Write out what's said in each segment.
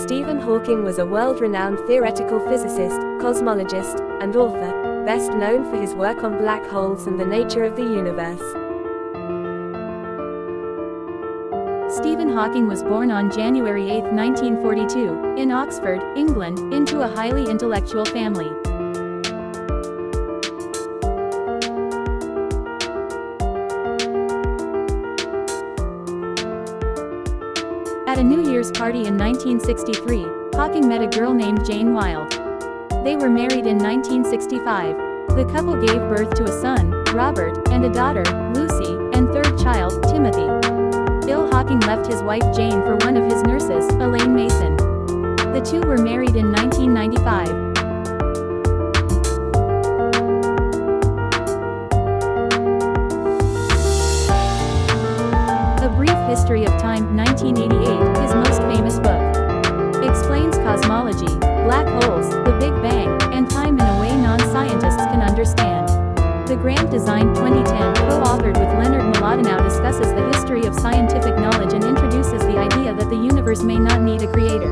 Stephen Hawking was a world-renowned theoretical physicist, cosmologist, and author, best known for his work on black holes and the nature of the universe. Stephen Hawking was born on January 8, 1942, in Oxford, England, into a highly intellectual family. At a New Year's party in 1963, Hawking met a girl named Jane Wilde. They were married in 1965. The couple gave birth to a son, Robert, and a daughter, Lucy, and third child, Timothy. Hawking left his wife Jane for one of his nurses, Elaine Mason. The two were married in 1995. A Brief History of Time, 1988, his most famous book. Explains cosmology, black holes, the Big Bang, and time in a way non-scientists can understand. The Grand Design 2010, co-authored with Leonard Mlodinow, discusses the history of scientific knowledge and introduces the idea that the universe may not need a creator.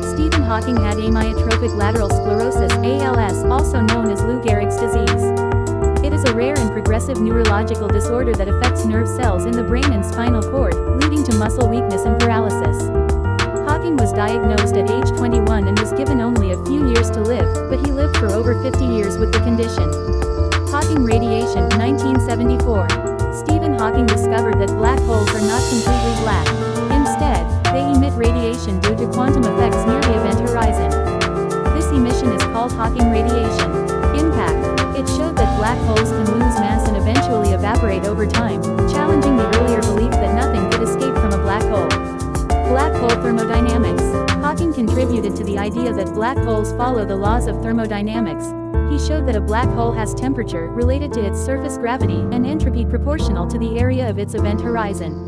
Stephen Hawking had Amyotrophic Lateral Sclerosis, ALS, also known as Lou Gehrig's disease. It is a rare and progressive neurological disorder that affects nerve cells in the brain and spinal cord, leading to muscle weakness and paralysis. Hawking was diagnosed at age 21 and was given only a few years to live, but he lived for over 50 years with the condition. Hawking radiation, 1974. Stephen Hawking discovered that black holes are not completely black. Instead, they emit radiation due to quantum effects near the event horizon. This emission is called Hawking radiation. Impact. It showed that black holes can lose mass and eventually evaporate over time, challenging the earlier belief that nothing could escape from a black hole. Black hole thermodynamics. Hawking contributed to the idea that black holes follow the laws of thermodynamics. He showed that a black hole has temperature related to its surface gravity and entropy proportional to the area of its event horizon.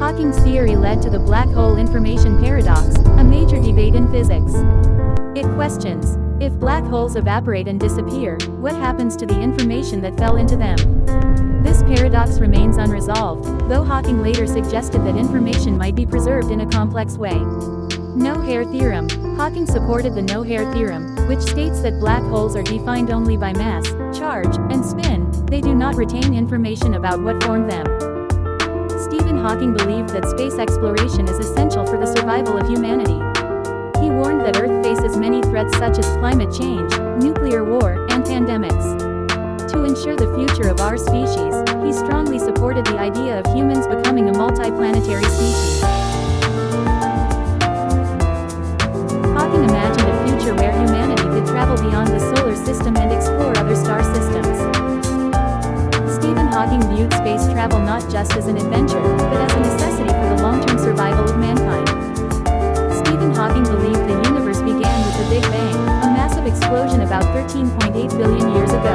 Hawking's theory led to the black hole information paradox, a major debate in physics. It questions, if black holes evaporate and disappear, what happens to the information that fell into them? This paradox remains unresolved, though Hawking later suggested that information might be preserved in a complex way. No-hair theorem. Hawking supported the no-hair theorem, which states that black holes are defined only by mass, charge, and spin. They do not retain information about what formed them. Stephen Hawking believed that space exploration is essential for the survival of humanity. He warned that Earth faces many threats such as climate change, nuclear war, and pandemics. To ensure the future of our species, he strongly supported the idea of humans becoming a multiplanetary species. Hawking imagined a future where humanity could travel beyond the solar system and explore other star systems. Stephen Hawking viewed space travel not just as an adventure, but as a necessity for the long-term survival of mankind. Stephen Hawking believed the universe began with the Big Bang, a massive explosion about 13.8 billion years ago.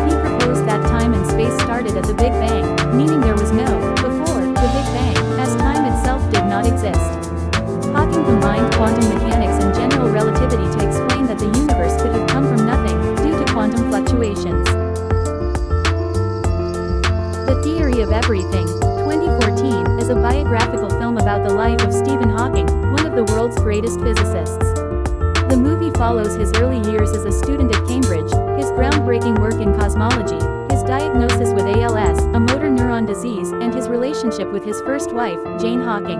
He proposed that time and space started at the Big Bang, meaning there was no before the Big Bang, as time itself did not exist. Hawking combined quantum mechanics and general relativity to explain that the universe could have come from nothing, due to quantum fluctuations. The Theory of Everything, 2014, is a biographical film about the life of Stephen Hawking, one of the world's greatest physicists. The movie follows his early years as a student at Cambridge, his groundbreaking work in cosmology, his diagnosis with ALS, a motor neuron disease, and his relationship with his first wife, Jane Hawking.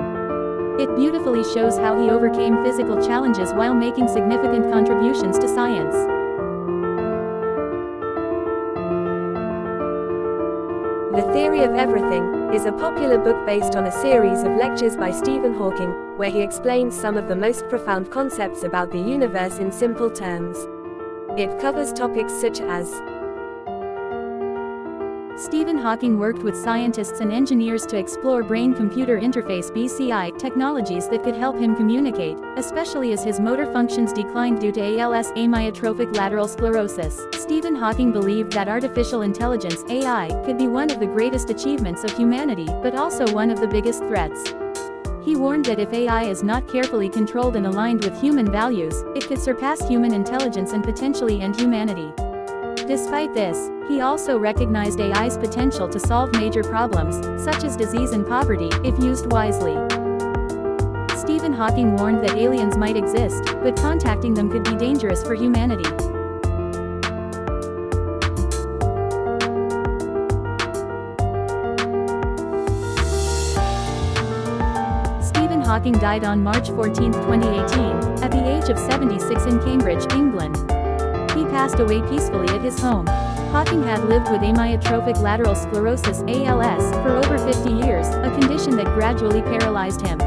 It beautifully shows how he overcame physical challenges while making significant contributions to science. The Theory of Everything is a popular book based on a series of lectures by Stephen Hawking, where he explains some of the most profound concepts about the universe in simple terms. It covers topics such as Stephen Hawking worked with scientists and engineers to explore brain-computer interface (BCI) technologies that could help him communicate, especially as his motor functions declined due to ALS, Amyotrophic Lateral Sclerosis. Stephen Hawking believed that artificial intelligence (AI) could be one of the greatest achievements of humanity, but also one of the biggest threats. He warned that if AI is not carefully controlled and aligned with human values, it could surpass human intelligence and potentially end humanity. Despite this, he also recognized AI's potential to solve major problems, such as disease and poverty, if used wisely. Stephen Stephen Hawking warned that aliens might exist, but contacting them could be dangerous for humanity. Stephen Hawking died on March 14, 2018, at the age of 76 in Cambridge, England. He passed away peacefully at his home. Hawking had lived with Amyotrophic Lateral Sclerosis (ALS) for over 50 years, a condition that gradually paralyzed him.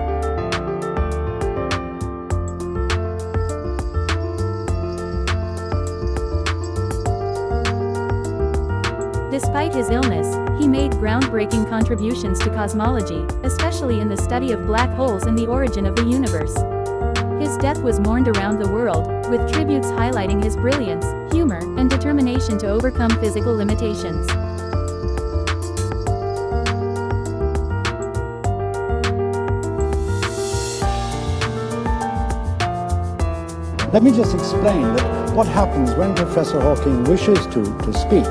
Despite his illness, he made groundbreaking contributions to cosmology, especially in the study of black holes and the origin of the universe. His death was mourned around the world, with tributes highlighting his brilliance, humor, and determination to overcome physical limitations. Let me just explain that what happens when Professor Hawking wishes to speak.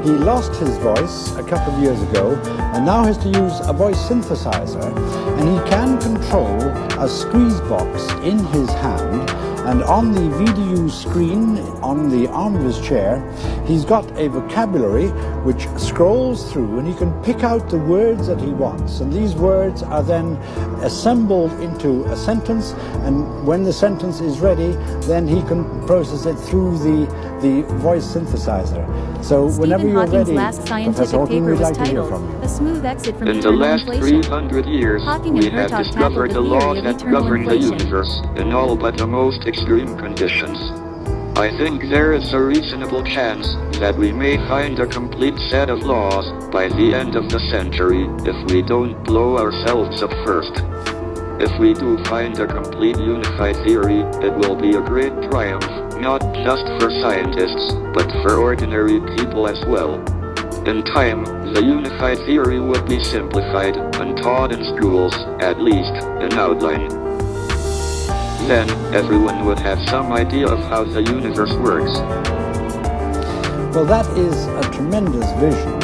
He lost his voice a couple of years ago and now has to use a voice synthesizer, and he can control a squeeze box in his hand, and on the VDU screen on the arm of his chair he's got a vocabulary which scrolls through, and he can pick out the words that he wants, and these words are then assembled into a sentence, and when the sentence is ready then he can process it through the voice synthesizer. So whenever you're ready, last scientific Professor Hawking, paper we'd was like to hear titled, from you. "A Smooth Exit from In the Eternal last Inflation." 300 years, Hawking we and have Hertog discovered tackled the the theory laws of that eternal govern the inflation. universe in all but the most extreme conditions. I think there is a reasonable chance that we may find a complete set of laws by the end of the century if we don't blow ourselves up first. If we do find a complete unified theory, it will be a great triumph, not just for scientists, but for ordinary people as well. In time, the unified theory would be simplified and taught in schools, at least in outline. Then, everyone would have some idea of how the universe works. Well, that is a tremendous vision,